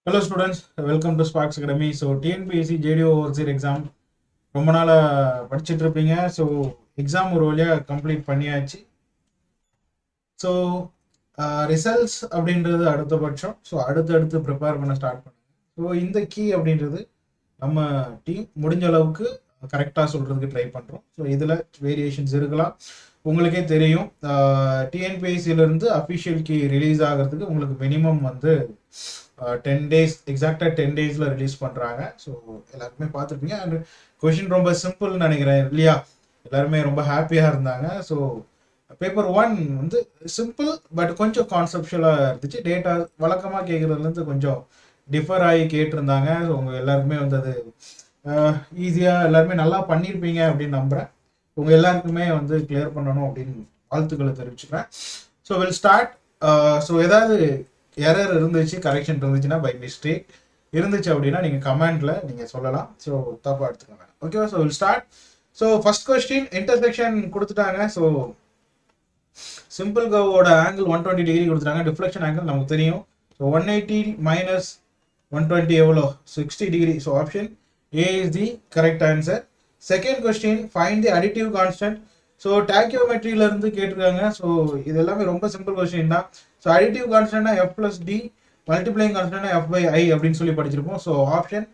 Hello students, welcome to Sparks Academy. So TNPSC JDO overseer exam ரொம்ப நாளா படிச்சிட்டு இருப்பீங்க. ஸோ எக்ஸாம் ஒரு வழியாக கம்ப்ளீட் பண்ணியாச்சு. ஸோ ரிசல்ட்ஸ் அப்படின்றது அடுத்தபட்சம். ஸோ அடுத்து ப்ரிப்பேர் பண்ண ஸ்டார்ட் பண்ணுங்க. ஸோ இந்த கீ அப்படின்றது நம்ம டீம் முடிஞ்ச அளவுக்கு கரெக்டாக சொல்கிறதுக்கு ட்ரை பண்ணுறோம். ஸோ இதில் வேரியேஷன்ஸ் இருக்கலாம். உங்களுக்கே தெரியும், டிஎன்பிஎஸ்சியிலேருந்து அஃபிஷியல் கீ ரிலீஸ் ஆகிறதுக்கு உங்களுக்கு மினிமம் வந்து 10 டேஸ், எக்ஸாக்டாக 10 டேஸில் ரிலீஸ் பண்ணுறாங்க. ஸோ எல்லாருமே பார்த்துருப்பீங்க. அண்ட் கொஷின் ரொம்ப சிம்பிள்னு நினைக்கிறேன் இல்லையா? எல்லாருமே ரொம்ப ஹாப்பியாக இருந்தாங்க. ஸோ பேப்பர் 1 வந்து சிம்பிள் பட் கொஞ்சம் கான்செப்ஷுவலாக இருந்துச்சு. டேட்டா வழக்கமாக கேட்குறதுலேருந்து கொஞ்சம் டிஃபர் ஆகி கேட்டிருந்தாங்க. ஸோ உங்கள் எல்லாருக்குமே வந்து அது ஈஸியாக எல்லாருமே நல்லா பண்ணியிருப்பீங்க அப்படின்னு நம்புகிறேன். உங்கள் எல்லாருக்குமே வந்து கிளியர் பண்ணணும் அப்படின்னு வாழ்த்துக்களை தெரிவிச்சுக்கிறேன். So will start. ஸோ ஏதாவது எரர் இருந்துச்சு, கரெக்ஷன் இருந்துச்சுன்னா பை மிஸ்டேக் இருந்துச்சு அப்படின்னா நீங்கள் கமெண்ட்டில் நீங்கள் சொல்லலாம். ஸோ தப்பாக எடுத்துக்கோங்க. ஓகேவா? So will start. So first question intersection கொடுத்துட்டாங்க. ஸோ சிம்பிள் கர்வோட ஆங்கிள் 120 டிகிரி கொடுத்துட்டாங்க. டிஃப்ளெக்ஷன் ஆங்கிள் நமக்கு தெரியும். ஸோ 180 minus 120 எவ்வளோ? 60 degree. So option A is the correct answer. Second question find the additive constant. So டாக்கியோமெட்ரியிலேருந்து கேட்டிருக்காங்க. ஸோ இது எல்லாமே ரொம்ப சிம்பிள் கொஸ்டின் தான். ஸோ அடிட்டிவ் கான்ஸ்டன்ட்னா எஃப் பிளஸ் டி, மல்டிப்ளைங் கான்ஸ்டன்ட்னா எஃப் பை ஐ அப்படின்னு சொல்லி படிச்சிருப்போம். So option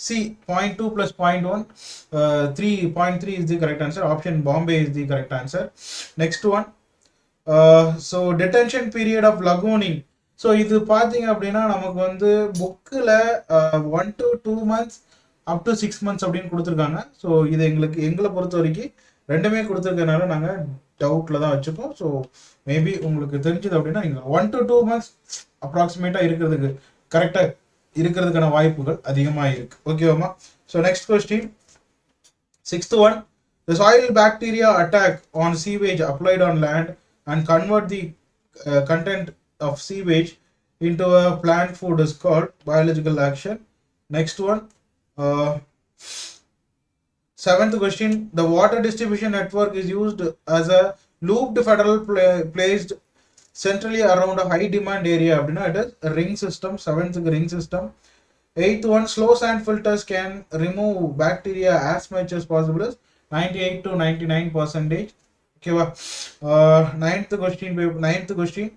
C 0.2 plus 0.1, 3.3 is the correct answer. Option Bombay is the correct answer. Next one. So detention period of lagooning. So இது பார்த்தீங்க அப்படின்னா நமக்கு வந்து புக்கில் 1 to 2 months up to 6 months அப்படின்னு கொடுத்துருக்காங்க. ஸோ இது எங்களை பொறுத்த வரைக்கும் ரெண்டுமே கொடுத்துருக்கனால நாங்கள் டவுட்டில் தான் வச்சுப்போம். ஸோ மேபி உங்களுக்கு தெரிஞ்சது அப்படின்னா நீங்கள் 1 to 2 months அப்ராக்சிமேட்டாக இருக்கிறதுக்கு கரெக்டாக இருக்கிறதுக்கான வாய்ப்புகள் அதிகமாக இருக்கு. ஓகேவாமா? So next question, sixth one. The soil bacteria attack on sewage applied on land and convert the content of sewage into a plant food is called biological action. Next one. Seventh question. The water distribution network is used as a looped federal placed centrally around a high demand area. It is a ring system. Seventh ring system. Eighth one. Slow sand filters can remove bacteria as much as possible as 98 to 99%. Okay. Ninth question.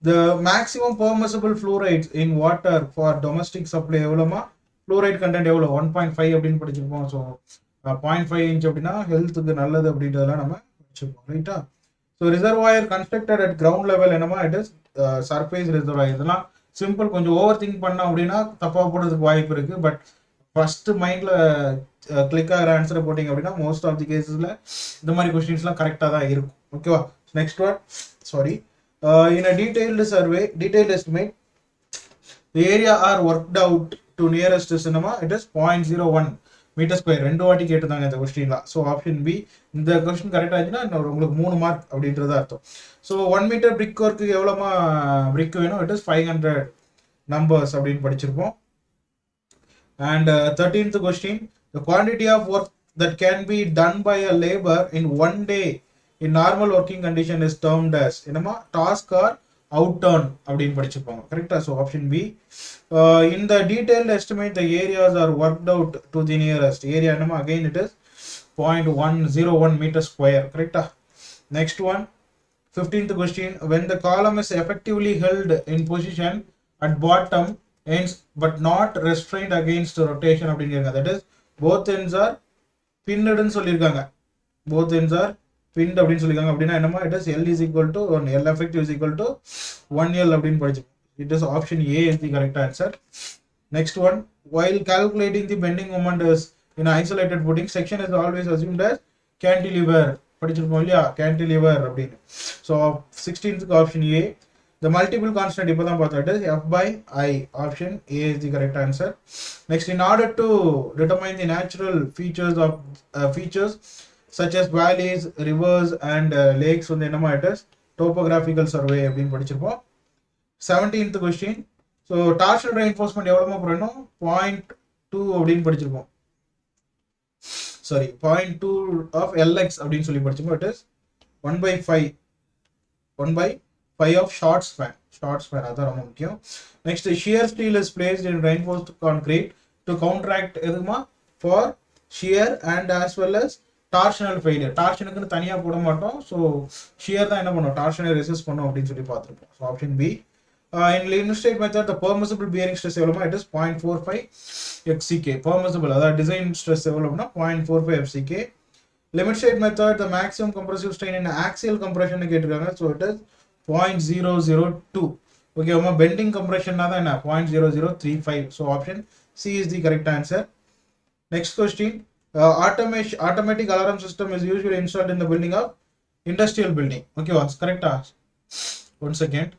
The maximum permissible fluorides in water for domestic supply எவ்வளோமா? Fluoride content எவ்வளோ? 1.5 அப்படின்னு படிச்சிருப்போம். So 0.5 inch அப்படின்னா ஹெல்த்துக்கு நல்லது அப்படின்றதெல்லாம் நம்ம படிச்சிருப்போம். ரைட்டா? So reservoir constructed at ground level என்னமா? It is surface reservoir. இதெல்லாம் சிம்பிள். கொஞ்சம் ஓவர் திங்க் பண்ணோம் அப்படின்னா தப்பாக போடுறதுக்கு வாய்ப்பு இருக்குது. பட் ஃபர்ஸ்ட் மைண்டில் கிளிக் ஆகிற ஆன்சரை போட்டிங்க அப்படின்னா மோஸ்ட் ஆஃப் தி கேஸஸில் இந்த மாதிரி கொஸ்டின்ஸ்லாம் கரெக்டாக தான் இருக்கும். ஓகேவா? Next one. Sorry. In a detailed estimate, the area are worked out to nearest cinema. It is 0.01 meter square. ரெண்டு வாட்டி கேட்டுதாங்க இந்த கொஸ்டின்லாம். So option B. இந்த கொஸ்டின் கரெக்டாக ஆச்சுன்னா உங்களுக்கு 3 மார்க் அப்படின்றது அர்த்தம். ஸோ 1 meter பிரிக் ஒர்க்கு எவ்வளோமா பிரிக் வேணும்? இட் இஸ் 500 numbers அப்படின்னு படிச்சிருப்போம். And 13th question. The quantity of work that can be done by a labor in one day in normal working condition is termed as என்னமா? Task or out turn அப்படின்னு படிச்சிருப்பாங்க. கரெக்டா? So option B. In the detailed estimate, the areas are worked out to the nearest area. என்னமா? again it is 0.101 meter square. கரெக்டா? next one. 15th question. When the column is effectively held in position at bottom ends but not restrained against rotation அப்படிங்கிறாங்க. that is both ends are pinned ன்னு சொல்லியிருக்காங்க. both ends are pinned அப்படின்னு சொல்லியிருக்காங்க. அப்படின்னா என்னமா? it is L is equal to 1. L effective is equal to 1L அப்படின்னு படிச்சோம். It is option A is the correct answer. Next one. While calculating the bending moment is in isolated footing, section is always assumed as cantilever. படிச்சிருப்போம் இல்லையா? cantilever அப்படின்னு. So 16th option A. The multiple constant இப்போ தான் பார்த்தோம். It is F by I. Option A is the correct answer. Next, in order to determine the natural features of features such as valleys, rivers and lakes வந்து என்னமா? it is topographical survey அப்படின்னு படிச்சிருப்போம். 17th question. So torsional reinforcement எவ்வளோமா போடணும்? 0.2 அப்படின்னு படிச்சிருப்போம். Sorry, 0.2 of LX அப்படின்னு சொல்லி படிச்சிருப்போம். It is 1/5 5 of short span. அதான் ரொம்ப முக்கியம். Next, shear steel is placed in reinforced concrete to counteract எதுமா for shear and as well as torsional failure. டார்ஷனுக்குன்னு தனியாக போட மாட்டோம். ஸோ ஷியர் தான் என்ன பண்ணும், டார்ஷனை ரெசிஸ்ட் பண்ணும் அப்படின்னு சொல்லி பார்த்துருப்போம். So option B. In limit state method, the permissible bearing stress எவ்வளோமா, it is 0.45 FCK. permissible அதாவது டிசைன் ஸ்ட்ரெஸ் எவ்வளோனா 0.45 FCK. limit state method, the maximum compressive strain in axial compression கேட்டிருக்காங்க. So it is 0.002. ஓகேவா, bending கம்ப்ரெஷன்னா தான் என்ன 0.0035. So option C is the correct answer. Next question, automatic alarm system is usually installed in the building of industrial building. ஓகேவா, கரெக்டா? One second.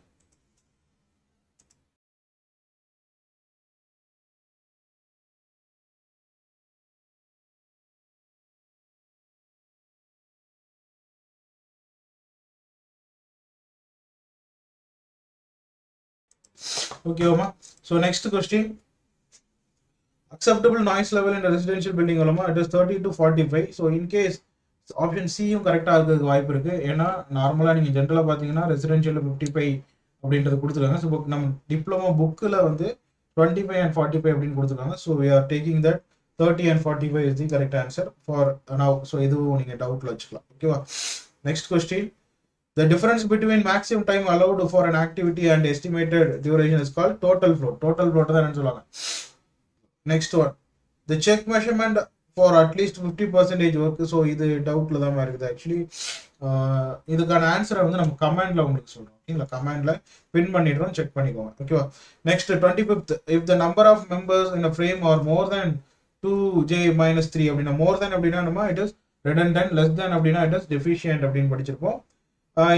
Okay, Oma. So next question, acceptable noise level in a residential building Oma, it is 30 to 45. So in case option C யும் கரெக்டா இருக்கிறதுக்கு வாய்ப்பு இருக்கு. ஏன்னா நார்மலா நீங்க ஜென்ரலா பாத்தீங்கன்னா ரெசிடென்ஷியல் 55 அப்படின்றது கொடுத்துருக்காங்க. ஸோ நம்ம டிப்ளமோ புக்கில் வந்து 25 and 45 அப்படின்னு கொடுத்துருக்காங்க. So we are taking that 30 and 45 is the correct answer for now. So இதுவும் நீங்க டவுட்ல வச்சுக்கலாம். ஓகேவா. Next question, the difference between maximum time allowed for an activity and estimated duration is called total flow. Total flow தான் என்ன சொல்லுவாங்க. Next one, the check measurement for at least 50% work. So இது டவுட்ல தான் இருக்குது. ஆக்சுவலி இதுக்கான ஆன்சரை வந்து நம்ம கமெண்ட்ல உங்களுக்கு சொல்றோம். ஓகேங்களா, கமெண்ட்ல பின் பண்ணிடுறோம், செக் பண்ணிக்கோங்க. ஓகேவா. Next 25th, if the number of members in a frame are more than 2j-3 அப்படின்னா more than அப்படின்னா நம்ம it is redundant, less than அப்படின்னா it is deficient அப்படின்னு படிச்சிருப்போம்.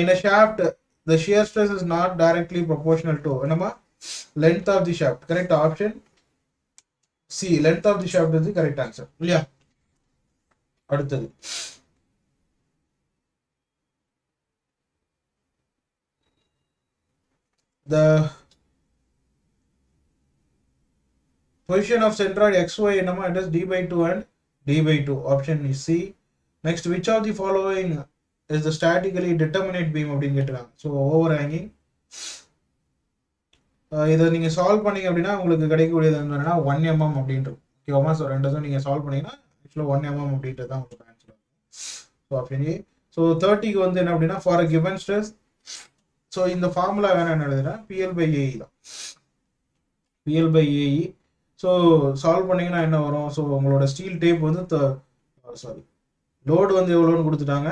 In a shaft, the shear stress is not directly proportional to length of the shaft. Correct option C, length of the shaft is the correct answer. இல்லையா? அடுத்தது, the position of centroid XY it is d/2 and d/2. Option is C. Next, which of the following is the statically determinate beam அப்படின்னு கேட்டுருக்காங்க. So over hanging. இதை நீங்கள் solve பண்ணீங்க அப்படின்னா உங்களுக்கு கிடைக்கக்கூடியது என்னன்னா 1 mm அப்படின்றது. ஓகேவா. ஸோ ரெண்டும் நீங்கள் சால்வ் பண்ணீங்கன்னா ஆக்சுவலாக 1 mm அப்படின்றது தான் உங்களுக்கு answer. So option A. So 30க்கு வந்து என்ன அப்படின்னா for a given stress. So இந்த ஃபார்முலா வேணா என்ன எழுதுனா PL/AE தான். PL/AE. ஸோ சால்வ் பண்ணீங்கன்னா என்ன வரும், ஸோ உங்களோட ஸ்டீல் டேப் வந்து லோடு வந்து எவ்வளோன்னு கொடுத்துட்டாங்க,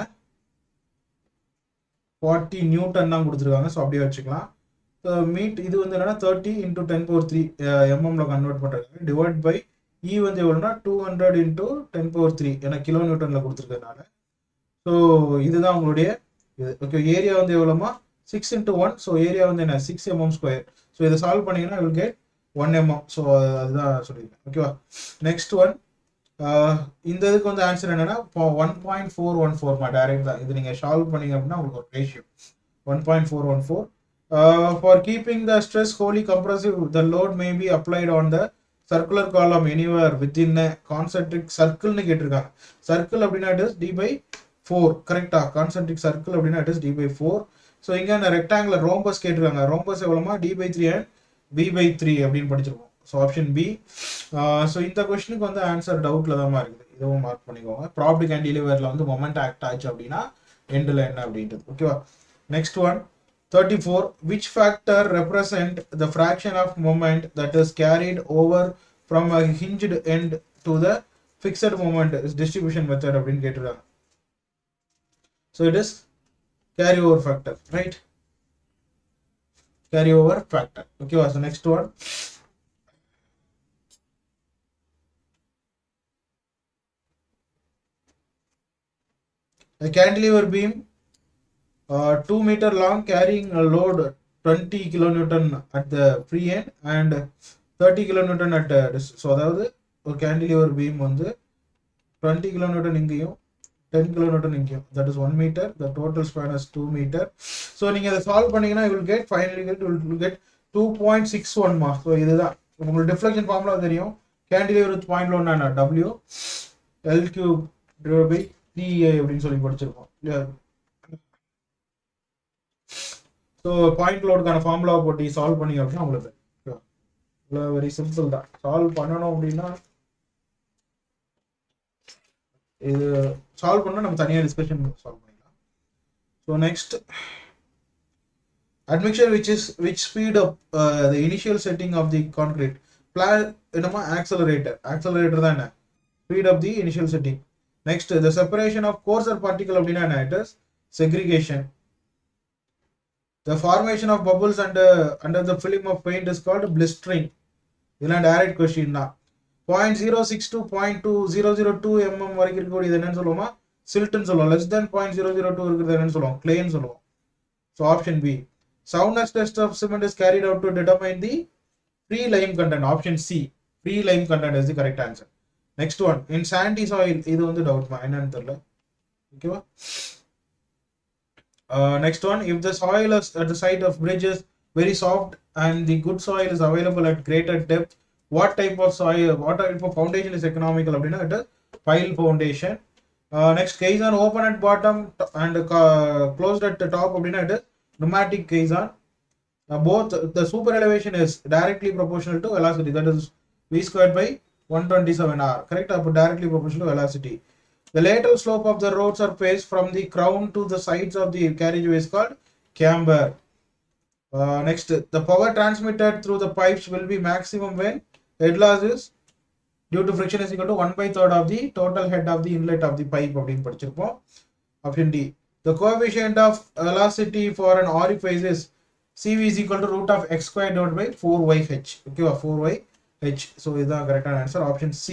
40 நியூட்டன் தான் கொடுத்துருக்காங்க. ஸோ அப்படியே வச்சுக்கலாம். ஸோ மீட் இது வந்து என்னன்னா 30 × 10⁻³ mm கன்வெர்ட் பண்ணுறாங்க. டிவைட் பை இ வந்து எவ்வளோனா 200 × 10⁻³ ஏன்னா கிலோ நியூட்டனில் கொடுத்துருக்கறதுனால. ஸோ இதுதான் உங்களுடைய இது. ஓகே, ஏரியா வந்து எவ்வளோமா 6 × 1. ஸோ ஏரியா வந்து என்ன 6 mm². ஸோ இதை சால்வ் பண்ணீங்கன்னா வில் கெட் 1 mm. ஸோ அதுதான் சொல்லியிருக்கேன். ஓகேவா. நெக்ஸ்ட் ஒன், இந்த இதுக்கு வந்து ஆன்சர் என்னன்னா 1.414 டைரக்ட் தான். இது நீங்க சால்வ் பண்ணீங்க அப்படின்னா உங்களுக்கு ஒரு ratio 1.414. For keeping the stress wholly compressive, the load may be applied on the circular column anywhere within a concentric circle னு கேட்டிருக்காங்க. சர்க்கிள் அப்படின்னா it is d/4. கரெக்டா. கான்சென்ட்ரிக் சர்க்கிள் அப்படின்னா it is d/4. ஸோ இங்க இந்த rectangular rhombus கேட்டிருக்காங்க. Rhombus எவ்வளோமா d/3 and b/3 அப்படின்னு படிச்சிருக்கோம். So option B. ஸோ இந்த கொஸ்டினுக்கு வந்து ஆன்சர் டவுட்ல தான் இருக்குது. இதுவும் மார்க் பண்ணிக்கோங்க. ப்ராப்ட் கேண்டிலிவர்ல வந்து மொமெண்ட் ஆக்ட் ஆச்சு அப்படின்னா எண்டில் என்ன அப்படின்றது. ஓகேவா. Next one 34, which factor represent the fraction of moment that is carried over from a hinged end to the fixed moment is distribution method அப்படின்னு கேட்டிருக்காங்க. So it is carryover factor, right? Carryover factor. Okay, so next one, a cantilever beam 2 meter long carrying a load 20 kilonewton at the free end and 30 kilonewton at so அதாவது ஒரு cantilever beam வந்து 20 kilonewton இங்கேயும் 10 kilonewton இங்கேயும், that is 1 meter. The total span is 2 meter. So நீங்க இதை solve பண்ணீங்கன்னா you will get finally get 2.61 marks. So இதுதான் உங்களுக்கு டிஃப்ளெக்ஷன் ஃபார்முலா தெரியும். cantilever with point load என்ன W L cube divided by 3A அப்படின்னு சொல்லி படிச்சிருக்கோம். ஸோ பாயிண்ட் லோடுக்கான ஃபார்முலா போட்டு சால்வ் பண்ணி அப்படின்னா உங்களுக்கு வெரி சிம்பிள் தான். சால்வ் பண்ணணும் அப்படின்னா இது சால்வ் பண்ணால் நம்ம தனியாக டிஸ்கஷன் சால்வ் பண்ணிக்கலாம். So next admixture which speed up the initial setting of the concrete என்னமா accelerator தான் என்ன speed up the initial setting. Next the separation of coarser particle அப்படின்னா என்ன, it is segregation. The formation of bubbles under the film of paint is called blistering. இதெல்லாம் direct question தான். 0.06 to 0.2002 mm வரைக்கும் இருக்கக்கூடிய இது என்னன்னு சொல்லுவோமா, சில்ட்னு சொல்லுவோம். less than 0.002 இருக்கிறது என்னன்னு சொல்லுவோம், clay சொல்லுவோம். So option B. Soundness test of cement is carried out to determine the free lime content. Option C. Free lime content is the correct answer. Next one. In sandy soil, இது வந்து doubt ma என்னன்னு தெரியல. ஓகேவா? Next one. If the soil is at the site of bridge is very soft and the good soil is available at greater depth, what type of soil, what type of foundation is economical அப்படின்னா it is pile foundation. Next, caisson open at bottom and closed at the top அப்படின்னா it is pneumatic caisson. Both the super elevation is directly proportional to velocity, that is v squared by 127 r, correct? Directly proportional to velocity. The lateral slope of the road surface from the crown to the sides of the carriageway is called camber. Next, the power transmitted through the pipes will be maximum when head loss is due to friction is equal to 1/3 of the total head of the inlet of the pipe அப்படின்னு படிச்சிருப்போம். Option D. The coefficient of velocity for an orifice is CV is equal to root of x squared divided by 4yh. Okay, 4yh. So is the correct answer. Option C.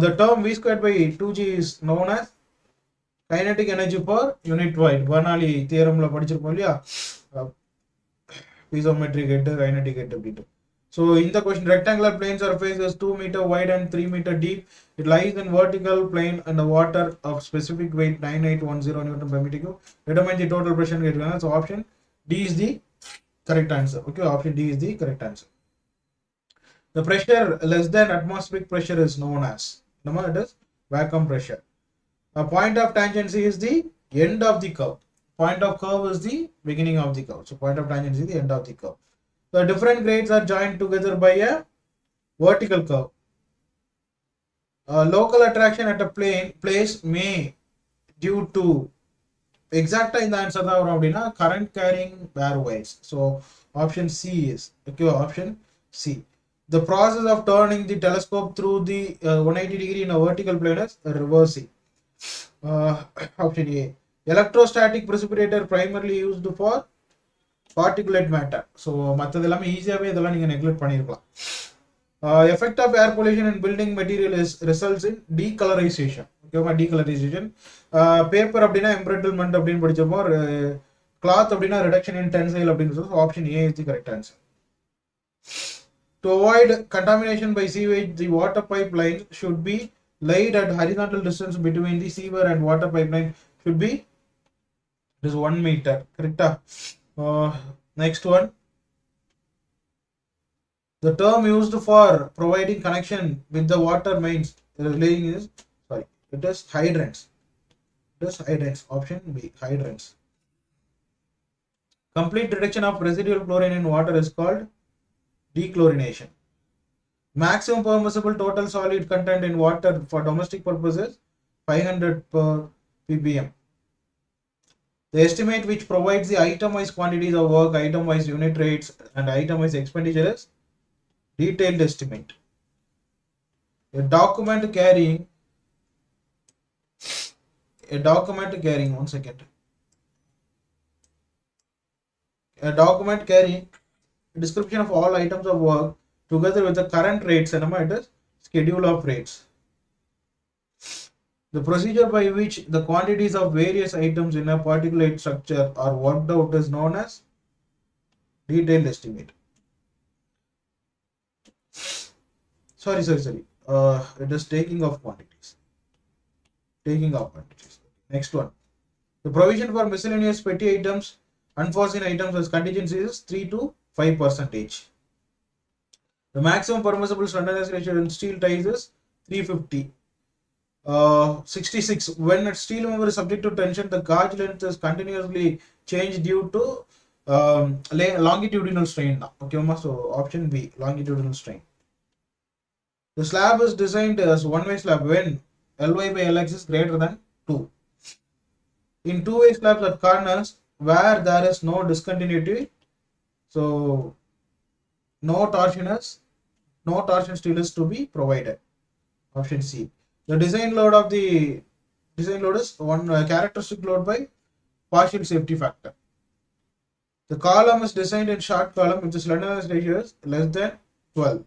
The term v squared by 2g is known as kinetic energy per unit weight. Bernoulli theorem la படிச்சிருப்போம் இல்லையா, piezometric head, kinetic head அப்படிட்டு. So in the question, rectangular plane surface is 2 meter wide and 3 meter deep. It lies in vertical plane in the water of specific weight 9810 Newton per meter cube. Determine the total pressure. So option D is the correct answer. Okay, option D is the correct answer. The pressure less than atmospheric pressure is known as, it is vacuum pressure. A point of tangency is the end of the curve. Point of curve is the beginning of the curve. So point of tangency is the end of the curve. The different grades are joined together by a vertical curve. Local attraction at a place may due to exact in the answer தான் வரும் அப்படின்னா current carrying bare wires. So option C is okay. Option C. The process of turning the telescope through the 180 degree in a vertical plane is reversing. Option A. Electrostatic precipitator primarily used for particulate matter. So மற்றது எல்லாமே ஈஸியாகவே இதெல்லாம் நீங்கள் neglect பண்ணியிருக்கலாம். Effect of air pollution in building material is results in decolorization. ஓகேவா, decolorization. Paper அப்படின்னா embrittlement அப்படின்னு படிச்சப்போம், cloth அப்படின்னா reduction in tensile அப்படின்னு சொல்லுவோம். Option A is the correct answer. To avoid contamination by sewage, the water pipeline should be laid at horizontal distance between the sewer and water pipeline should be, it is 1 meter, correct? Next one. The term used for providing connection with the water mains is, it is hydrants. It is hydrants. Option B, hydrants. Complete reduction of residual chlorine in water is called dechlorination. Maximum permissible total solid content in water for domestic purposes 500 per ppm. The estimate which provides the itemized quantities of work, itemized unit rates and itemized expenditure is detailed estimate. A document carrying one second. A document carrying a description of all items of work together with the current rates and it is schedule of rates. The procedure by which the quantities of various items in a particular structure are worked out is known as detailed estimate. Sorry. It is taking of quantities. Next one. The provision for miscellaneous petty items, unforeseen items as contingencies is 3 to 5%. The maximum permissible slenderness ratio in steel ties is 350. 66. When a steel member is subject to tension, the gauge length is continuously changed due to longitudinal strain. Okay, so option B, longitudinal strain. The slab is designed as one-way slab when Ly by Lx is greater than 2. In two-way slabs at corners where there is no discontinuity, so no torsion steel is to be provided. Option C. The design load is one characteristic load by partial safety factor. The column is designed in short column if the slenderness ratio is less than 12.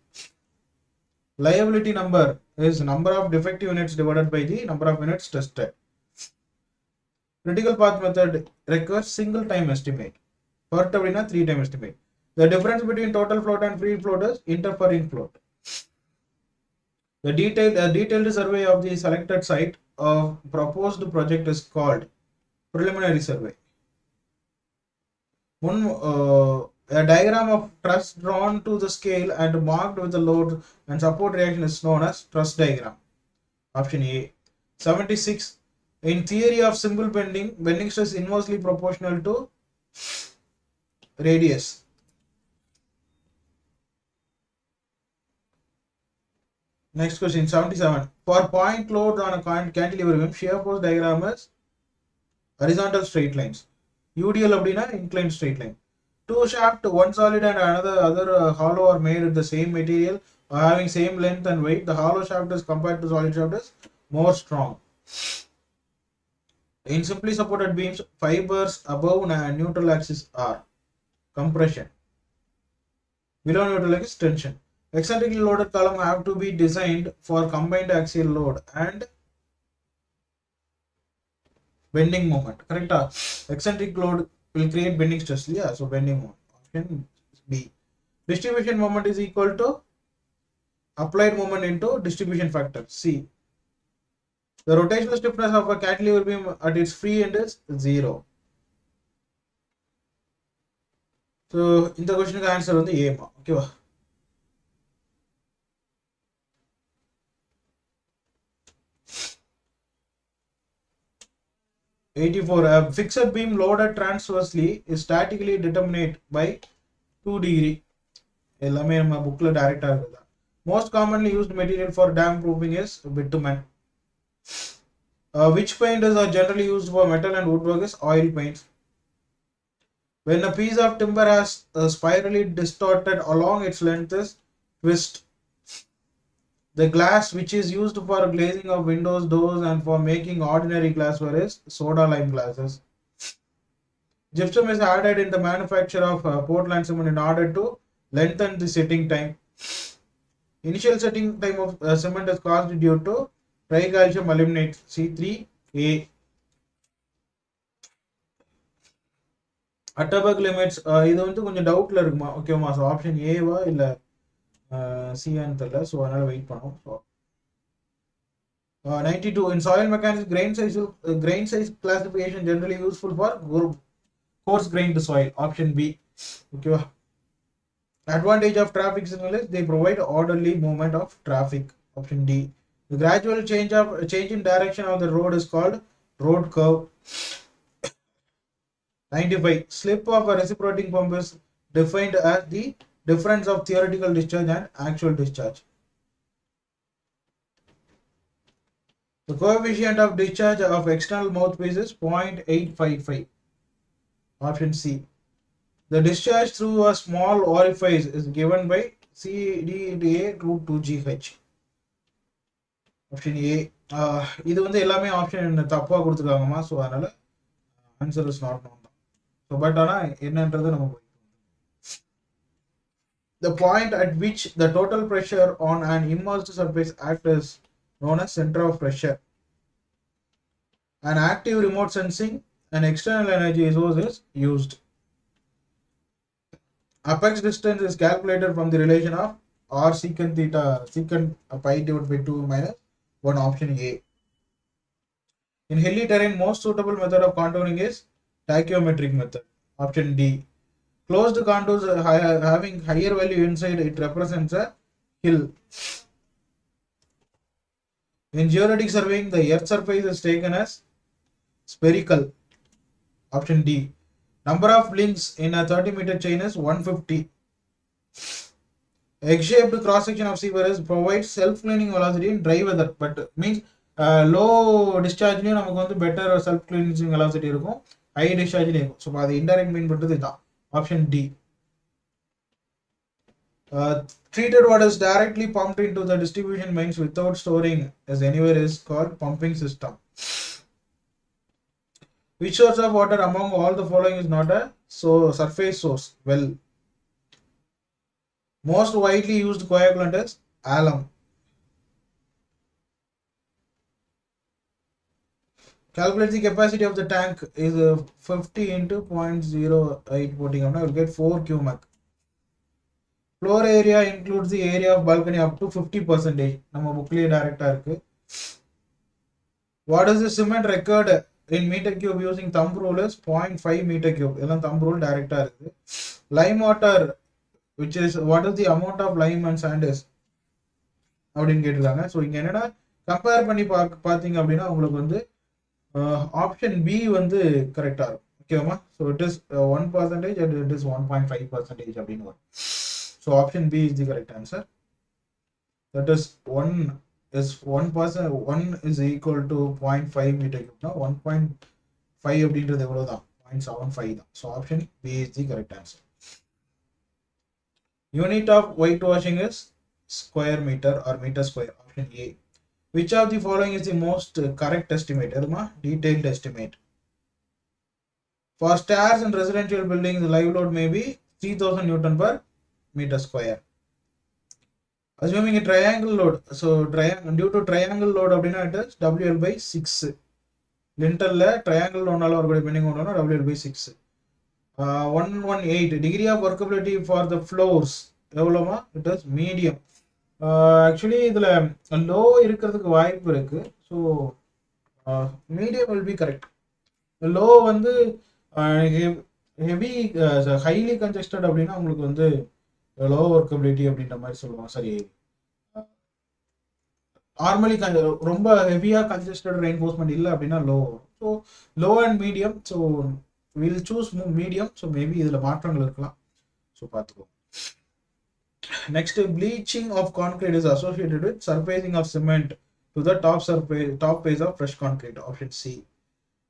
Liability number is number of defective units divided by the number of units tested. Critical path method requires single time estimate. Per 3 time estimate. The difference between total float and free float is interfering float. The detailed survey of the selected site of proposed project is called preliminary survey. A diagram of truss drawn to the scale and marked with the load and support reaction is known as truss diagram. Option A. 76. In theory of simple bending stress is inversely proportional to radius. Next question, 77. For point load on a cantilever beam, shear force diagram is horizontal straight lines. UDL அப்படினா inclined straight line. Two shaft, one solid and other hollow are made with the same material or having same length and weight. The hollow shaft is compared to solid shaft is more strong. In simply supported beams, fibers above neutral axis are compression. Below neutral axis tension. Eccentrically loaded column have to be designed for combined axial load and bending moment. Correct? Eccentric load will create bending stress. Yeah, so bending moment. Option B. Distribution moment is equal to applied moment into distribution factor. C. The rotational stiffness of a cantilever beam at its free end is 0. So, in the question answer on the A. Okay. 84. A fixed beam loaded transversely is statically determinate by 2 degree. Most commonly used material for dam proofing is bitumen. Which paint is generally used for metal and woodwork is oil paints. When a piece of timber has spirally distorted along its length is twist. The glass which is used for glazing of windows, doors and for making ordinary glassware is soda lime glasses. Gypsum is added in the manufacture of Portland cement in order to lengthen the setting time. Initial setting time of cement is caused due to tricalcium aluminate C3A. Attabag limits இது வந்து கொஞ்சம் டவுட்ல இருக்குமா ஓகேவா so option ஏவா இல்ல C ஆன்னு தெரியல so அதனால wait பண்ணுவோம் so 92 in soil mechanics grain size classification generally useful for coarse grained soil option B okay advantage of traffic signal is they provide orderly movement of traffic option D the gradual change in direction of the road is called road curve 95 slip of a reciprocating pump is defined as the difference of theoretical discharge and actual discharge. The coefficient of discharge of external mouthpiece is 0.855. Option C. The discharge through a small orifice is given by CDA root 2GH. Option A. இது வந்து எல்லாமே option தப்பா கொடுத்துருக்காங்கமா so அதனால answer is not known so but ஆனால் என்னன்றது நம்ம the point at which the total pressure on an immersed surface acts as known as center of pressure. An active remote sensing and external energy source is used. Apex distance is calculated from the relation of r secant theta secant pi divided by 2 minus 1 option A. In hilly terrain, most suitable method of contouring is tachyometric method option D. Closed contours having higher value inside it represents a hill. In geodetic surveying, the earth surface is taken as spherical. Option D. Number of links in a 30-meter chain is 150. Egg-shaped cross-section of seawares provides self-cleaning velocity in dry weather, but means low discharge நமக்கு வந்து better self-cleaning velocity இருக்கும், high discharge இருக்கும். So அது indirect mean பண்றது இதுதான். Option D. Treated water is directly pumped into the distribution mains without storing as anywhere is called pumping system. Which source of water among all the following is not a surface source? Well. Most widely used coagulant is alum. Calculate the capacity of the tank is 50 into 0.08 putting on, I will get 4 cubic. Floor area includes the area of balcony up to 50%. நம்ம bookலயே டைரக்டா இருக்கு. What is the cement record in meter cube using thumb rule is 0.5 meter cube. இதெல்லாம் thumb rule டைரக்டா இருக்கு. Lime water, which is what is the amount of lime and sand is அப்படின்னு கேட்டிருக்காங்க. So இங்க என்னன்னா கம்பேர் பண்ணி பார்த்தீங்க அப்படின்னா உங்களுக்கு வந்து ஆப்ஷன் பி வந்து கரெக்டா இருக்கும். ஓகேவா? So it is 1% and it is 1.5% அப்படின்னு வரும். So option B is the correct answer. That is 1 is equal to 0.5 meter cube. 1.5 அப்படின்றது எவ்வளவுதான்? 0.75 தான். So option B is the correct answer. Unit of whitewashing is square meter or meter square. Option A. Which of the following is the most correct estimate? Detailed estimate. For stairs in residential buildings, the live load may be 3000 Newton per meter square. Assuming a triangle load, so due to triangle load, it is WL by 6. Lintel triangle load depending on WL by 6. 118 degree of workability for the floors. It is medium. Actually இதுல low இருக்கிறதுக்கு வாய்ப்பு இருக்கு. So medium will be correct. Low வந்து heavy highly congested அப்படின்னா உங்களுக்கு வந்து low workability அப்படின்ற மாதிரி சொல்லுவாங்க. சரி, நார்மலி ரொம்ப ஹெவியா கன்ஜெஸ்டட் ரெயின்ஃபோர்ஸ்மெண்ட் இல்லை அப்படின்னா low. So low and medium. So we'll choose medium. So maybe இதுல மாற்றங்கள் இருக்கலாம். So பார்த்துக்கோ. Next, bleaching of concrete is associated with surfacing of cement to the top phase of fresh concrete. Option C.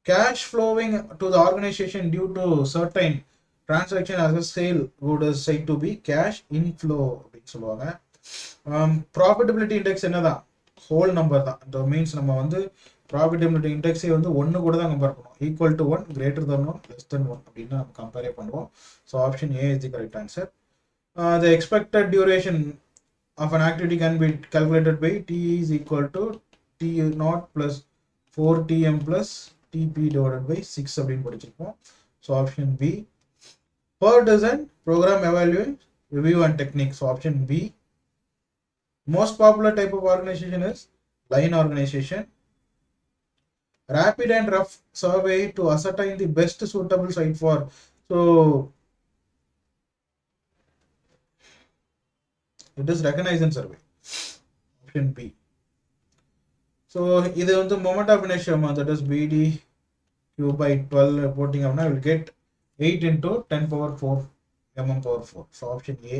Cash flowing to the organization due to certain transaction as a sale good is said to be cash inflow. Profitability index என்னதான்? whole number தான். That means நம்ம வந்து profitability index வந்து 1 கூட தான் compare பண்ணுவோம். equal to 1, greater than 1, less than 1 அப்படின்னா நம்ம கம்பேர் பண்ணுவோம். So option A is the correct answer. The expected duration of an activity can be calculated by T is equal to T0 plus 4Tm plus TP divided by 6 அப்படின்னு படிச்சிருப்போம். So option B. Per dozen program evaluate, review and technique. So option B. Most popular type of organization is line organization. Rapid and rough survey to ascertain the best suitable site for. So it is recognition survey. Option B. So இது வந்து moment of inertia, that is BD Q by 12 reporting I will get 8 into 10 power 4 mm power 4. So option A.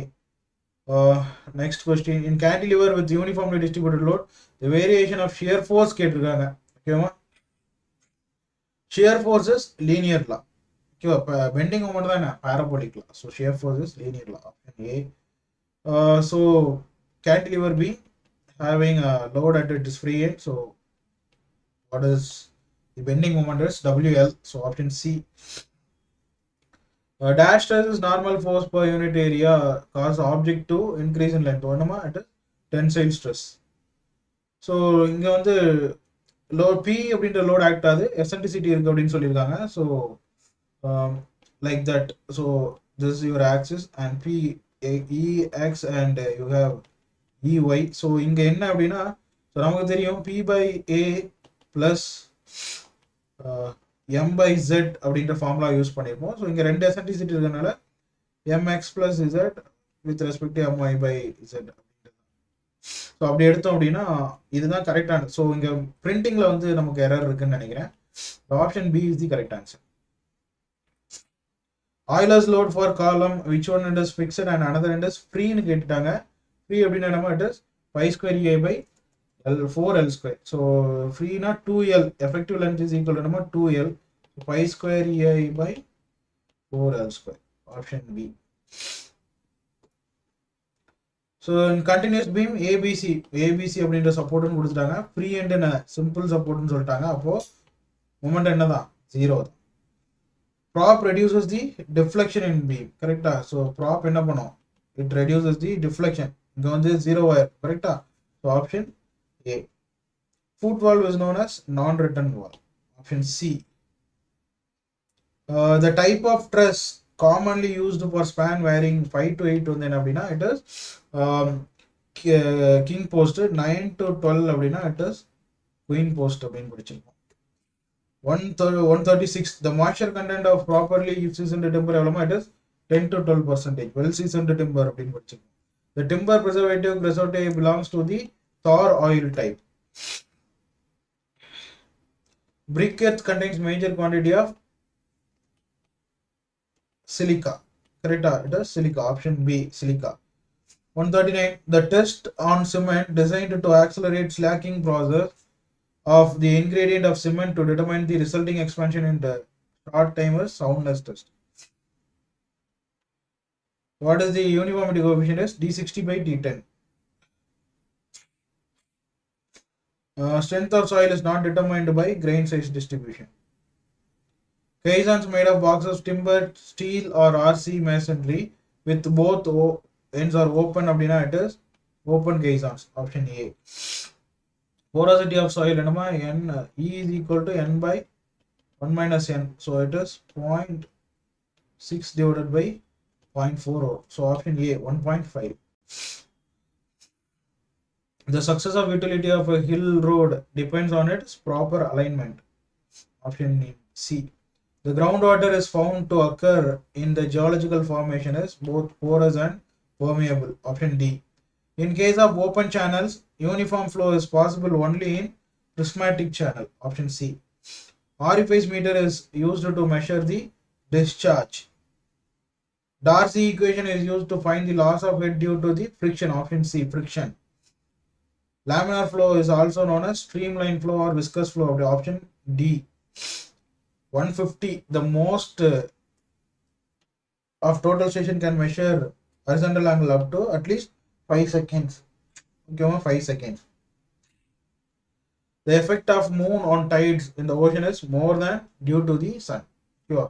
Next question. In cantilever with uniformly distributed load, the variation of shear force கேட்டிருக்காங்க. ஓகேவா? Shear force is linear law. ஓகேவா? bending moment தான் parabolic law. So shear force is linear law. Option A. So cantilever B having a load at its free end. So what is the bending moment is WL. So option C. Dash stress is normal force per unit area cause object to increase in length. It is tensile stress. So இங்க வந்து load P அப்படின்ற load act ஆகுது, eccentricity இருக்கு அப்படின்னு சொல்லியிருக்காங்க. So like that. So this is your axis and P EX and you have EY. So இங்க என்ன அப்படின்னா, so நமக்கு தெரியும் P by A plus M by Z அப்படின்ற ஃபார்முலா யூஸ் பண்ணியிருப்போம். ஸோ இங்கே ரெண்டு எசன்ட்ரிசிட்டி இருக்கிறதுனால MX plus Z with respect to MY by Z. So அப்படி எடுத்தோம் அப்படின்னா இதுதான் கரெக்டான. ஸோ இங்கே பிரிண்டிங்கில் வந்து நமக்கு எரர் இருக்குன்னு நினைக்கிறேன். Option B is the correct answer. Euler's load for column, which one it is fixed and another end is free னு கேட்டுட்டாங்க. Free அப்படின்னா நம்ம it is pi square EI by L 4L square. So free na 2L, effective length is equal to நம்ம 2L. So pi square EI by 4L square. Option B. So in continuous beam ABC அப்படின்ற சப்போர்ட்னு கொடுத்துட்டாங்க. Free and என்ன simple சப்போர்ட்னு சொல்லிட்டாங்க. அப்போ moment என்னதான் 0. Prop reduces the deflection in beam. கரெக்டா? So prop என்ன பண்ணும்? It reduces the deflection. இங்க வந்து 0 ஆயிரும். கரெக்டா? So option A. Foot valve is known as non-return valve. Option C. The type of truss commonly used for span varying 5 to 8 வந்து என்ன அப்படின்னா it is king post, 9 to 12 அப்படின்னா it is queen post அப்படின்னு படிச்சிருக்கோம். 136. The moisture content of properly seasoned timber எவ்வளவுமா it is 10 to 12%. Well seasoned timber அப்படின்னு படிச்சிருக்கோம். The timber preservative creosote belongs to the Thor oil type. Brick earth contains major quantity of silica. Correct? It is silica. Option B, silica. 139. The test on cement designed to accelerate slacking process of the ingredient of cement to determine the resulting expansion in the short time is soundness test. What is the uniformity coefficient? Is D60 by D10. Strength of soil is not determined by grain size distribution. Caissons made of boxes, timber, steel or RC masonry with both ends are open அப்படின்னா it is open caissons. Option A. Porosity of soil என்னமா n E is equal to n by 1 minus n. So it is 0.6 divided by 0.4. So option A, 1.5. The success of utility of a hill road depends on its proper alignment. Option C. The groundwater is found to occur in the geological formation as both porous and permeable. Option D. In case of open channels, uniform flow is possible only in prismatic channel. Option C. Orifice meter is used to measure the discharge. Darcy equation is used to find the loss of head due to the friction. Option C, friction. Laminar flow is also known as streamline flow or viscous flow. Option D. 150. The most of total station can measure horizontal angle up to at least 5 seconds. Okay, 5 seconds. The effect of moon on tides in the ocean is more than due to the sun. Sure.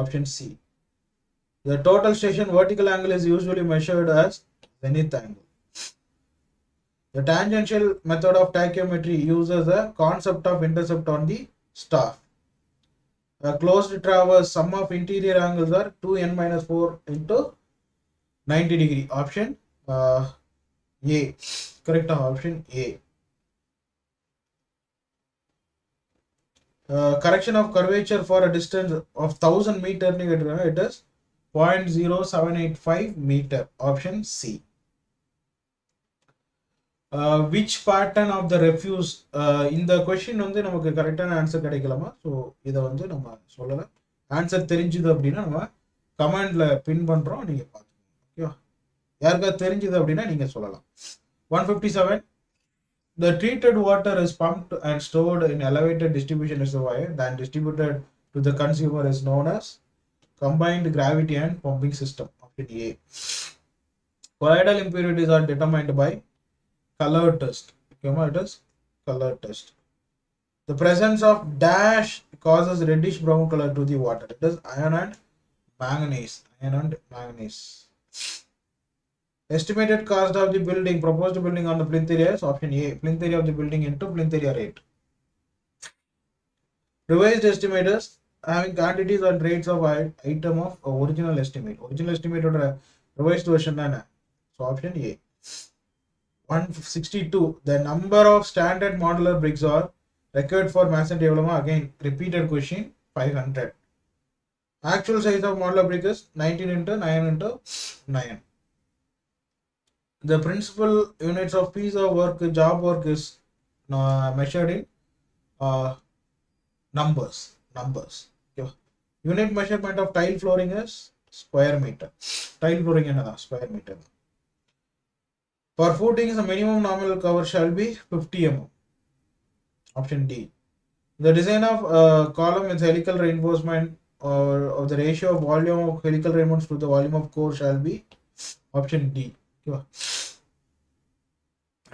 Option C. The total station vertical angle is usually measured as zenith angle. The tangential method of tachymetry uses the concept of intercept on the staff. A closed traverse, sum of interior angles are 2n minus 4 into 90 degree. Option A. Correct. Option A. Correction of curvature for a distance of 1000 meter, it is 0.0785 meter. Option C. Which pattern of the refuse இந்த question வந்து நமக்கு கரெக்டான answer கிடைக்கலாமா? So இதை வந்து நம்ம சொல்லலாம். Answer தெரிஞ்சுது அப்படின்னா நம்ம கமெண்ட்ல பின் பண்றோம், நீங்க பார்த்துக்கோங்க. ஓகேவா? யாருக்காவது தெரிஞ்சுது அப்படின்னா நீங்க சொல்லலாம். 157. The treated water is pumped and stored in elevated distribution reservoir then distributed to the consumer is known as combined gravity and pumping system. Option A. Colloidal impurities are determined by color test. Okay, it is color test. The presence of dash causes reddish brown color to the water. It is iron and manganese. Iron and manganese. Estimated cost of the building, proposed building on the plinth area is option A. Plinth area of the building into plinth area rate. Revised estimators having quantities and rates of item of original estimate. Original estimate or revised version. So option A. 162. The number of standard modular bricks are required for masonry. Again, repeated question. 500. Actual size of modular brick is 19 into 9 into 9. The principal units of piece of work, job work is measured in numbers. Okay. Unit measurement of tile flooring is square meter. Tile flooring is square meter. For footings, the minimum nominal cover shall be 50 mm. Option D. The design of column with helical reinforcement or of the ratio of volume of helical reinforcement to the volume of core shall be option D.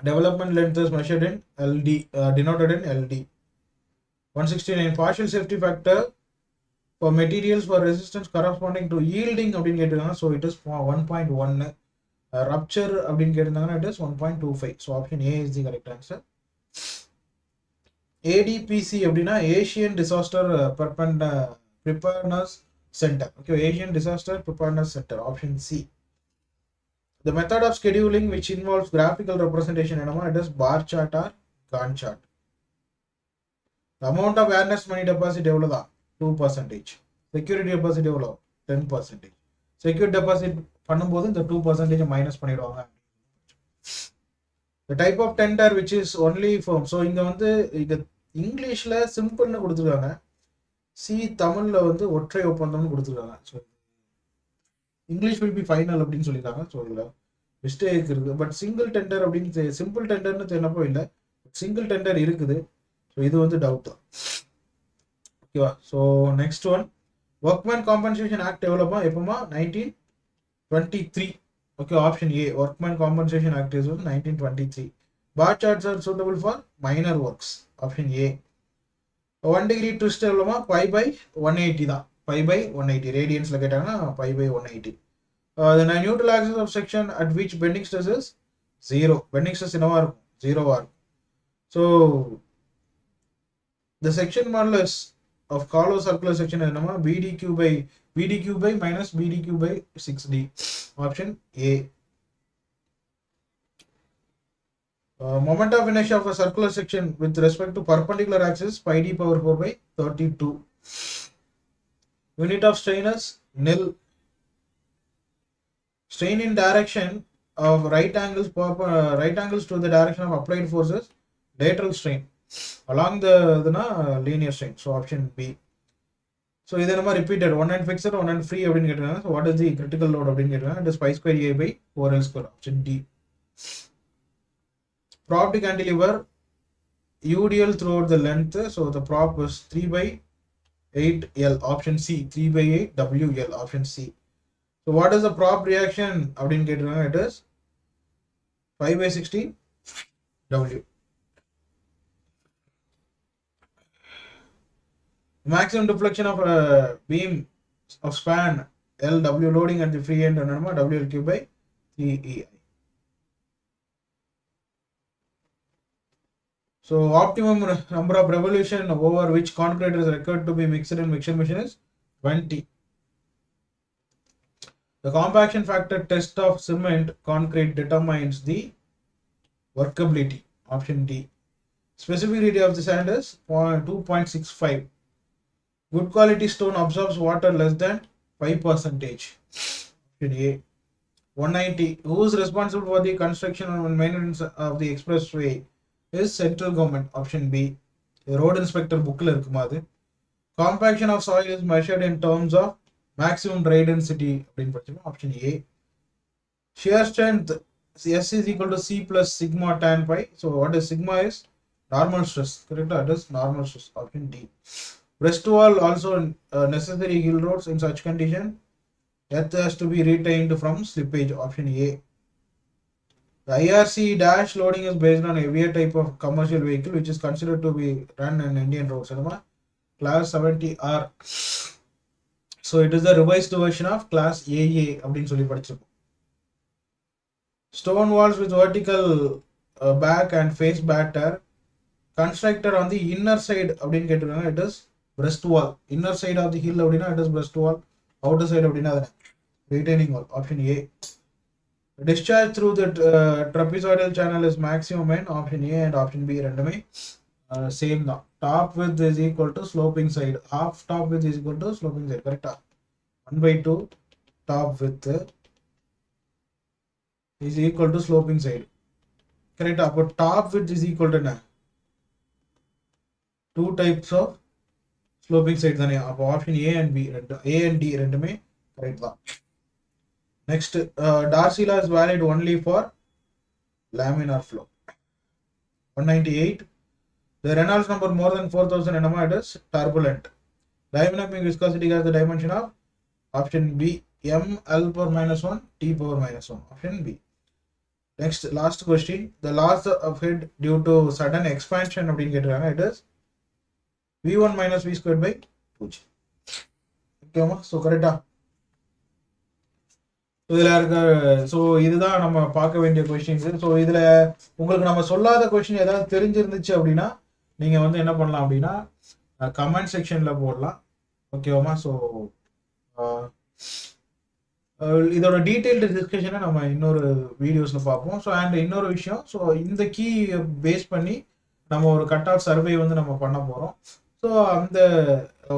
Development length is measured in LD, denoted in LD. 169. Partial safety factor for materials for resistance corresponding to yielding so it is 1.1. Rupture it is 1.25. So option A is the correct answer. ADPC Asian Disaster Preparedness Center. Okay, Asian Disaster Preparedness Center. Option C. The method of scheduling which involves graphical representation it is bar chart or Gantt chart. The amount of awareness money deposit 2%. Security deposit 10%. Security deposit பண்ணும்போது the 2% minus பண்ணிடுவாங்க. The type of tender which is only firm. So இங்க வந்து இங்கிலீஷ்ல சிம்பிள்னு கொடுத்துருக்காங்க. C தமிழ்ல வந்து ஒற்றை ஒப்பந்தம்னு கொடுத்துருக்காங்க. So English will be final அப்படின்னு சொல்லியிருக்காங்க. ஸோ இதுல மிஸ்டேக் இருக்கு. பட் சிங்கிள் டெண்டர் அப்படின்னு சிம்பிள் டெண்டர்னு தெரியப்போ இல்லை, சிங்கிள் டெண்டர் இருக்குது. ஸோ இது வந்து டவுட் தான். ஓகேவா? So next one, workman compensation act எவ்வளோப்பா எப்போமா 1923. Okay, option A, Workman Compensation Act is 1923. Bar charts are suitable for minor works. Option A. 1 degree twist pi by 180 da. Pi by 180. Radians la ketanga pi by 180. The neutral axis of section at which bending stress is 0. Bending stress in our 0 var. So the section modulus of hollow circular section is BDQ by minus BDQ by 6D. Option A. Moment of inertia of a circular section with respect to perpendicular axis pi d power 4 by 32. Unit of strain is nil. Strain in direction of right angles to the direction of applied forces, lateral strain. Along the linear strain. So option B. So this is repeated, one and fixed, one and free. So what is the critical load? It is pi square A by 4L square. Option D. Propped cantilever UDL throughout the length. So the prop is 3 by 8L. Option C. 3 by 8 WL. Option C. So what is the prop reaction? It is 5 by 16 W. Maximum deflection of a beam of span LW loading at the free end WLQ by 3EI. So optimum number of revolution over which concrete is required to be mixed in mixture machine is 20. The compaction factor test of cement concrete determines the workability. Option D. Specificity of the sand is 2.65. Good quality stone absorbs water less than 5%. Option A. 190. Who is responsible for the construction and maintenance of the expressway is central government. Option B. The road inspector book. Compaction of soil is measured in terms of maximum dry density. Option A. Shear strength S is equal to C plus sigma tan pi. So what is sigma is normal stress. Correct? That is normal stress. Option D. Breast wall also necessary hill roads. In such condition, earth has to be retained from slippage. Option A. The IRC dash loading is based on a heavier type of commercial vehicle which is considered to be run in Indian roads. Class 70R. So it is the revised version of class AA. Stone walls with vertical back and face batter constructed on the inner side. It is breast wall. Inner side of the hill it is breast wall. Outer side retaining wall. Option A. Discharge through the trapezoidal channel is maximum in option A and option B randomly same now. Top width is equal to sloping side. Half top width is equal to sloping side. Correct? 1 by 2 top width is equal to sloping side. Correct? But top width is equal to 2 types of sloping side தானே, அப்போ option A and B A and D ரெண்டுமே correct தான். Next, Darcy law is valid only for laminar flow. 198, the Reynolds number more than 4000 nm, it is turbulent. Dynamic viscosity has the dimension of option B, m l power minus 1 t power minus 1, option B. Next, last question, the loss of head due to sudden expansion அப்படின்னு கேட்டிருக்காங்க, it is v1 minus v squared by 2g. ஓகேவா? So கரெக்டா இதில் இருக்க. So இதுதான் நம்ம பார்க்க வேண்டிய கொஸ்டின்ஸு. ஸோ இதில் உங்களுக்கு நம்ம சொல்லாத கொஸ்டின் ஏதாவது தெரிஞ்சிருந்துச்சு அப்படின்னா நீங்கள் வந்து என்ன பண்ணலாம் அப்படின்னா கமெண்ட் செக்ஷனில் போடலாம். ஓகேவாமா? ஸோ இதோட டீட்டெயில்டு டிஸ்கஷனை நம்ம இன்னொரு வீடியோஸில் பார்ப்போம். ஸோ அண்ட் இன்னொரு விஷயம், ஸோ இந்த கீ பேஸ் பண்ணி நம்ம ஒரு கட் ஆஃப் சர்வே வந்து நம்ம பண்ண போகிறோம். ஸோ அந்த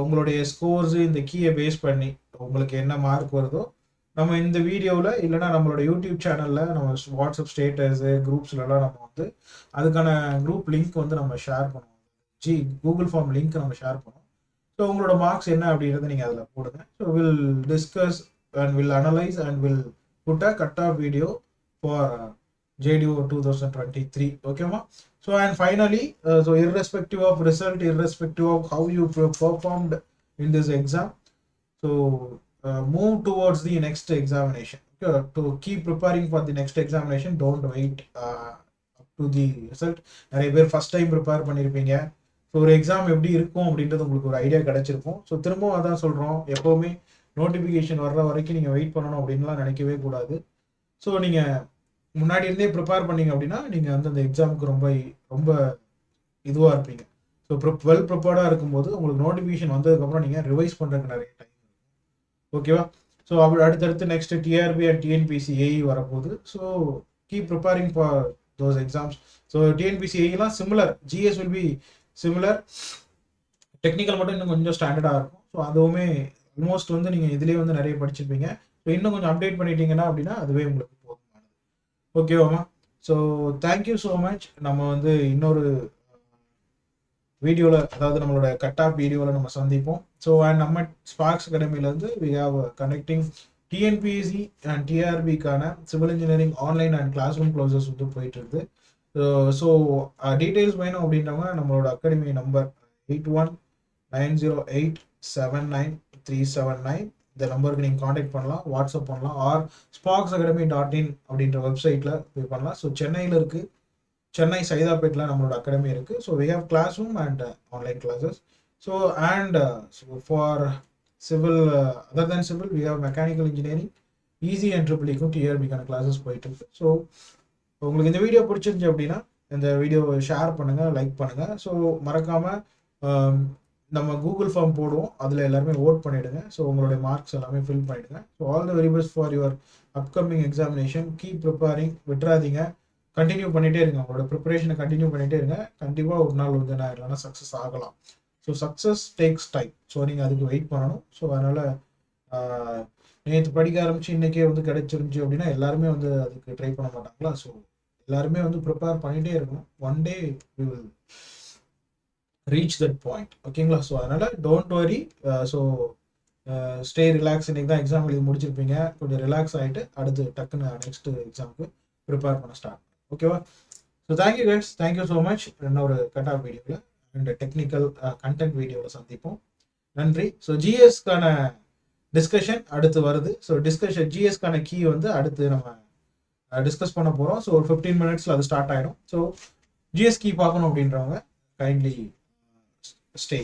உங்களுடைய ஸ்கோர்ஸு இந்த கீயை பேஸ் பண்ணி உங்களுக்கு என்ன மார்க் வருதோ நம்ம இந்த வீடியோவில் இல்லைனா நம்மளோட யூடியூப் சேனலில் நம்ம வாட்ஸ்அப் ஸ்டேட்டஸு குரூப்ஸ்லலாம் நம்ம வந்து அதுக்கான குரூப் லிங்க் வந்து நம்ம ஷேர் பண்ணுவோம். கூகுள் ஃபார்ம் லிங்க் நம்ம ஷேர் பண்ணுவோம். ஸோ உங்களோட மார்க்ஸ் என்ன அப்படின்றத நீங்கள் அதில் போடுங்க. So will discuss and will analyse and will put a cut off video for JDO 2023. ஓகேவா? So and finally, so irrespective of result, irrespective of how you performed in this exam, so move towards the next examination. Okay, to keep preparing for the next examination, don't wait up to the result. நிறைய பேர் first time prepare பண்ணியிருப்பீங்க. So ஒரு exam எப்படி இருக்கும் அப்படின்றது உங்களுக்கு ஒரு idea கிடைச்சிருக்கும். ஸோ திரும்பவும் அதான் சொல்கிறோம், எப்போவுமே நோட்டிஃபிகேஷன் வர்ற வரைக்கும் நீங்கள் வெயிட் பண்ணணும் அப்படின்லாம் நினைக்கவே கூடாது. ஸோ நீங்கள் முன்னாடி இருந்தே ப்ரிப்பேர் பண்ணீங்க அப்படின்னா நீங்கள் வந்து அந்த எக்ஸாமுக்கு ரொம்ப ரொம்ப இதுவாக இருப்பீங்க. ஸோ வெல் ப்ரிப்பேர்டாக இருக்கும்போது உங்களுக்கு நோட்டிஃபிகேஷன் வந்ததுக்கப்புறம் நீங்கள் ரிவைஸ் பண்ணுறதுக்கு நிறைய டைம். ஓகேவா? ஸோ அடுத்தடுத்து next TRB and TNPSC AE வரப்போகுது. So keep preparing for those exams. So TNPSC AEலாம் similar, GS will be similar, technical மட்டும் இன்னும் கொஞ்சம் ஸ்டாண்டர்டாக இருக்கும். ஸோ அதுவுமே ஆல்மோஸ்ட் வந்து நீங்கள் இதுலேயே வந்து நிறைய படிச்சிருப்பீங்க. ஸோ இன்னும் கொஞ்சம் அப்டேட் பண்ணிட்டீங்கன்னா அப்படின்னா அதுவே உங்களுக்கு போதுமானது. ஓகேவாமா? So thank you so much. நம்ம வந்து இன்னொரு வீடியோவில், அதாவது நம்மளோட கட் ஆஃப் வீடியோவில் நம்ம சந்திப்போம். ஸோ அண்ட் நம்ம ஸ்பார்க்ஸ் அகாடமிலேருந்து we have connecting TNPSC and TRBக்கான civil engineering online and classroom classes வந்து போயிட்டு இருக்குது. ஸோ டீட்டெயில்ஸ் வேணும் அப்படின்றவங்க நம்மளோட அகாடமி நம்பர் 8190879379 இந்த நம்பருக்கு நீங்கள் காண்டாக்ட் பண்ணலாம், வாட்ஸ்அப் பண்ணலாம், ஆர் sparksacademy.in அப்படின்ற வெப்சைட்டில் போய் பண்ணலாம். ஸோ சென்னையில் இருக்குது, சென்னை சைதாப்பேட்டில் நம்மளோட அகாடமி இருக்குது. So we have classroom and online classes. So and for civil, other than civil, we have mechanical engineering, EC and ட்ரிபிள்இக்கும் TRBக்கான கிளாஸஸ் போயிட்டு இருக்கு. ஸோ உங்களுக்கு இந்த வீடியோ பிடிச்சிருந்துச்சு அப்படின்னா இந்த வீடியோவை ஷேர் பண்ணுங்கள், லைக் பண்ணுங்கள். ஸோ மறக்காமல் நம்ம கூகுள் ஃபார்ம் போடுவோம், அதில் எல்லாருமே ஓட் பண்ணிவிடுங்க. ஸோ உங்களுடைய மார்க்ஸ் எல்லாமே ஃபில் பண்ணிவிடுங்க. So all the very best for your upcoming examination. Keep preparing, விட்டுறாதீங்க, கண்டினியூ பண்ணிகிட்டே இருங்க. உங்களோட ப்ரிப்பரேஷனை கண்டினியூ பண்ணிகிட்டே இருங்க. கண்டிப்பாக ஒரு நாள் வந்து நான் இல்லைனா சக்ஸஸ் ஆகலாம். So success takes time. So நீங்கள் அதுக்கு வெயிட் பண்ணணும். ஸோ அதனால் நேற்று படிக்க ஆரம்பித்து இன்றைக்கே வந்து கிடைச்சிருந்துச்சு அப்படின்னா எல்லாருமே வந்து அதுக்கு ட்ரை பண்ண மாட்டாங்களா? ஸோ எல்லாருமே வந்து ப்ரிப்பேர் பண்ணிகிட்டே இருக்கணும். One day we will reach that point. ஓகேங்களா? ஸோ அதனால் don't worry. So stay relax. இன்றைக்கி தான் எக்ஸாம் எழுதி முடிச்சிருப்பீங்க. கொஞ்சம் ரிலாக்ஸ் ஆகிட்டு அடுத்து டக்குன்னு நெக்ஸ்ட் எக்ஸாமுக்கு ப்ரிப்பேர் பண்ண ஸ்டார்ட். ஓகேவா? So thank you guys, thank you so much. இன்னொரு கட் ஆஃப் வீடியோவில் அண்ட் டெக்னிக்கல் கண்டென்ட் வீடியோவில் சந்திப்போம். நன்றி. ஸோ ஜிஎஸ்க்கான டிஸ்கஷன் அடுத்து வருது. ஸோ ஜிஎஸ்க்கான கீ வந்து அடுத்து நம்ம டிஸ்கஸ் பண்ண போகிறோம். ஸோ ஒரு 15 minutes அது ஸ்டார்ட் ஆகிடும். ஸோ ஜிஎஸ் கீ பார்க்கணும் அப்படின்றவங்க கைண்ட்லி ஸ்டே.